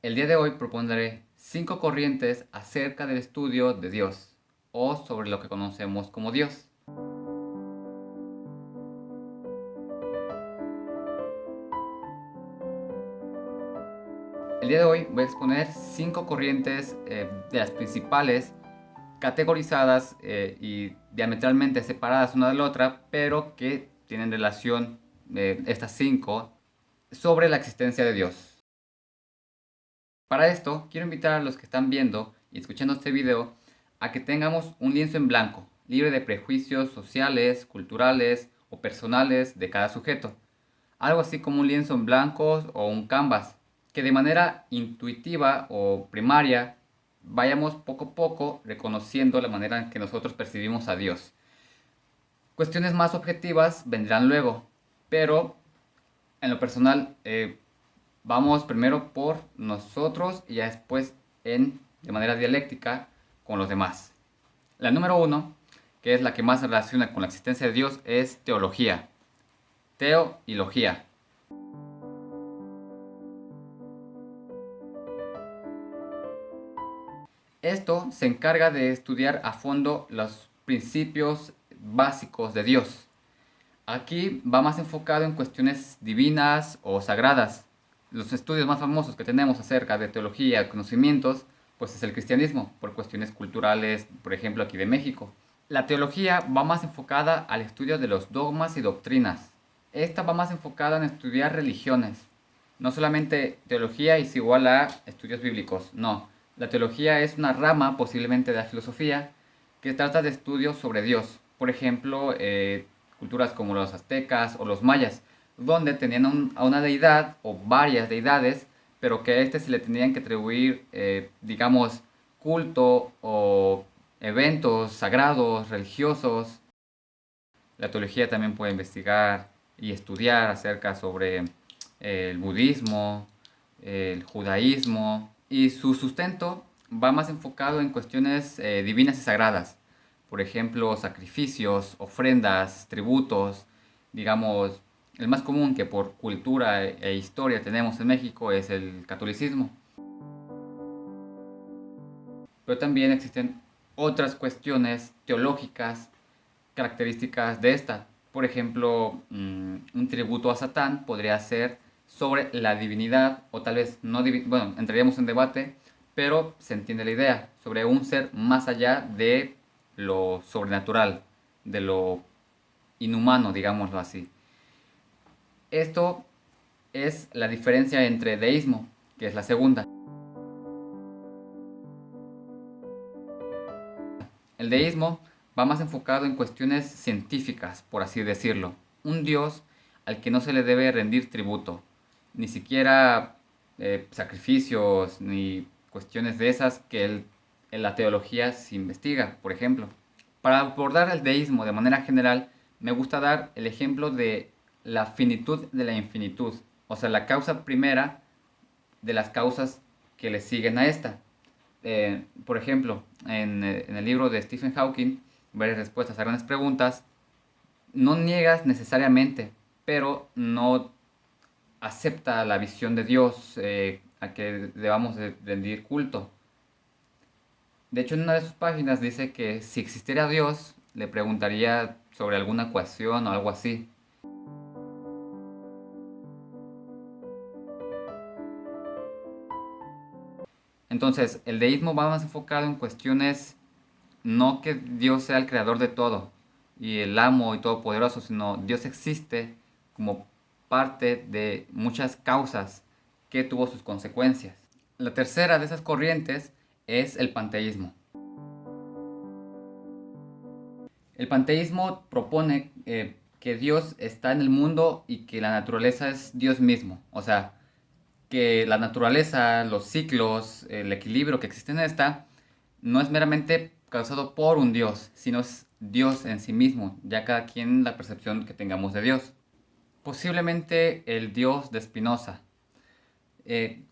El día de hoy propondré 5 corrientes acerca del estudio de Dios o sobre lo que conocemos como Dios. El día de hoy voy a exponer 5 corrientes de las principales, categorizadas y diametralmente separadas una de la otra, pero que tienen relación, estas 5, sobre la existencia de Dios. Para esto, quiero invitar a los que están viendo y escuchando este video a que tengamos un lienzo en blanco, libre de prejuicios sociales, culturales o personales de cada sujeto. Algo así como un lienzo en blanco o un canvas, que de manera intuitiva o primaria vayamos poco a poco reconociendo la manera en que nosotros percibimos a Dios. Cuestiones más objetivas vendrán luego, pero en lo personal, vamos primero por nosotros y ya después de manera dialéctica con los demás. La número uno, que es la que más se relaciona con la existencia de Dios, es teología. Teo y logía. Esto se encarga de estudiar a fondo los principios básicos de Dios. Aquí va más enfocado en cuestiones divinas o sagradas. Los estudios más famosos que tenemos acerca de teología, conocimientos, pues es el cristianismo, por cuestiones culturales, por ejemplo aquí de México. La teología va más enfocada al estudio de los dogmas y doctrinas. Esta va más enfocada en estudiar religiones. No solamente teología es igual a estudios bíblicos, no. La teología es una rama posiblemente de la filosofía que trata de estudios sobre Dios. Por ejemplo, culturas como los aztecas o los mayas, donde tenían a una deidad o varias deidades, pero que a este se le tenían que atribuir, digamos, culto o eventos sagrados, religiosos. La teología también puede investigar y estudiar acerca sobre el budismo, el judaísmo, y su sustento va más enfocado en cuestiones divinas y sagradas. Por ejemplo, sacrificios, ofrendas, tributos. Digamos, el más común que por cultura e historia tenemos en México es el catolicismo. Pero también existen otras cuestiones teológicas características de esta. Por ejemplo, un tributo a Satán podría ser sobre la divinidad, o tal vez no, bueno, entraríamos en debate, pero se entiende la idea, sobre un ser más allá de lo sobrenatural, de lo inhumano, digámoslo así. Esto es la diferencia entre deísmo, que es la segunda. El deísmo va más enfocado en cuestiones científicas, por así decirlo. Un dios al que no se le debe rendir tributo, ni siquiera sacrificios, ni cuestiones de esas que en la teología se investiga, por ejemplo. Para abordar el deísmo de manera general, me gusta dar el ejemplo de la finitud de la infinitud, o sea, la causa primera de las causas que le siguen a esta. Por ejemplo, en el libro de Stephen Hawking, varias respuestas a grandes preguntas, no niegas necesariamente, pero no acepta la visión de Dios a que debamos de rendir culto. De hecho, en una de sus páginas dice que si existiera Dios, le preguntaría sobre alguna ecuación o algo así. Entonces, el deísmo va más enfocado en cuestiones, no que Dios sea el creador de todo y el amo y todopoderoso, sino Dios existe como parte de muchas causas que tuvo sus consecuencias. La tercera de esas corrientes es el panteísmo. El panteísmo propone que Dios está en el mundo y que la naturaleza es Dios mismo. O sea, que la naturaleza, los ciclos, el equilibrio que existe en esta, no es meramente causado por un Dios, sino es Dios en sí mismo, ya cada quien la percepción que tengamos de Dios. Posiblemente el Dios de Spinoza.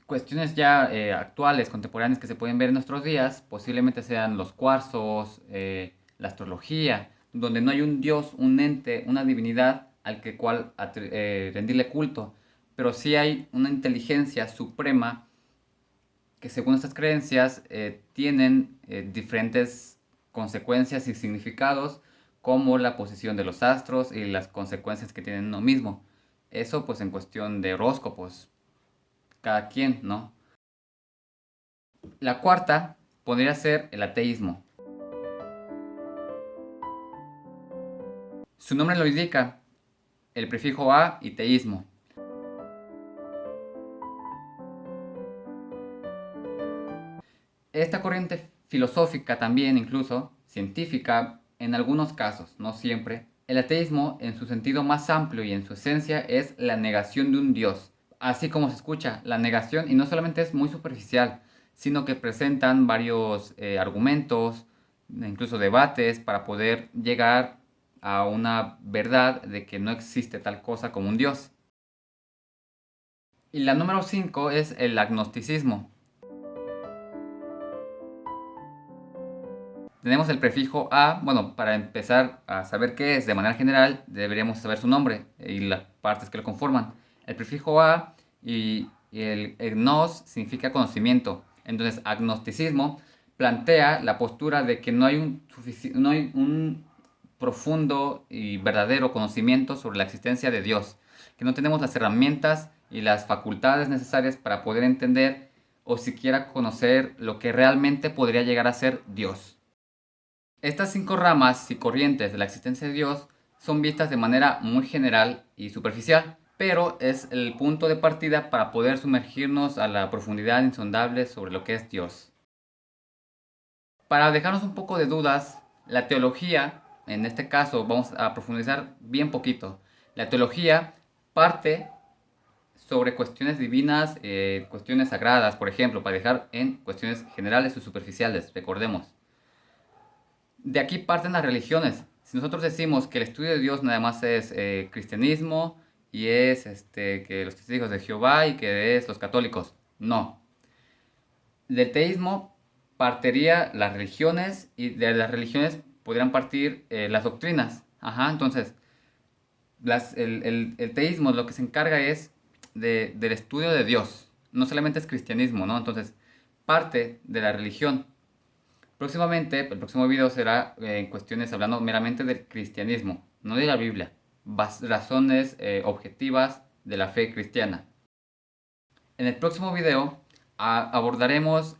Cuestiones ya actuales, contemporáneas que se pueden ver en nuestros días, posiblemente sean los cuarzos, la astrología, donde no hay un Dios, un ente, una divinidad al que cual rendirle culto, pero sí hay una inteligencia suprema que según estas creencias tienen diferentes consecuencias y significados, como la posición de los astros y las consecuencias que tienen uno mismo. Eso pues en cuestión de horóscopos, cada quien, ¿no? La cuarta podría ser el ateísmo. Su nombre lo indica, el prefijo a y teísmo. Esta corriente filosófica también, incluso científica, en algunos casos, no siempre, el ateísmo en su sentido más amplio y en su esencia es la negación de un Dios. Así como se escucha, la negación, y no solamente es muy superficial, sino que presentan varios argumentos, incluso debates, para poder llegar a una verdad de que no existe tal cosa como un Dios. Y la número 5 es el agnosticismo. Tenemos el prefijo a, bueno, para empezar a saber qué es de manera general, deberíamos saber su nombre y las partes que lo conforman. El prefijo a y el gnos significa conocimiento. Entonces, agnosticismo plantea la postura de que no hay un profundo y verdadero conocimiento sobre la existencia de Dios, que no tenemos las herramientas y las facultades necesarias para poder entender o siquiera conocer lo que realmente podría llegar a ser Dios. Estas 5 ramas y corrientes de la existencia de Dios son vistas de manera muy general y superficial, pero es el punto de partida para poder sumergirnos a la profundidad insondable sobre lo que es Dios. Para dejarnos un poco de dudas, la teología, en este caso vamos a profundizar bien poquito. La teología parte sobre cuestiones divinas, cuestiones sagradas, por ejemplo, para dejar en cuestiones generales o superficiales, recordemos. De aquí parten las religiones. Si nosotros decimos que el estudio de Dios nada más es cristianismo y es que los testigos de Jehová y que es los católicos, no. Del teísmo partiría las religiones y de las religiones podrían partir las doctrinas. Ajá, entonces el teísmo lo que se encarga es del estudio de Dios. No solamente es cristianismo, ¿no? Entonces parte de la religión. Próximamente, el próximo video será en cuestiones hablando meramente del cristianismo, no de la Biblia, razones objetivas de la fe cristiana. En el próximo video abordaremos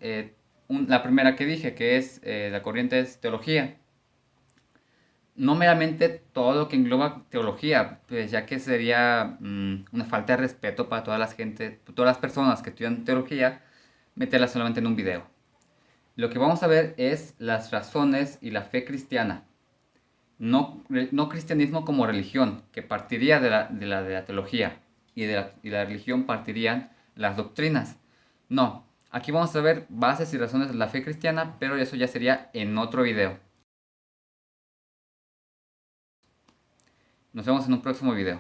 la primera que dije, que es la corriente es teología. No meramente todo lo que engloba teología, pues ya que sería una falta de respeto para todas las personas que estudian teología, meterla solamente en un video. Lo que vamos a ver es las razones y la fe cristiana. No cristianismo como religión, que partiría de la teología, y de la religión partirían las doctrinas. No, aquí vamos a ver bases y razones de la fe cristiana, pero eso ya sería en otro video. Nos vemos en un próximo video.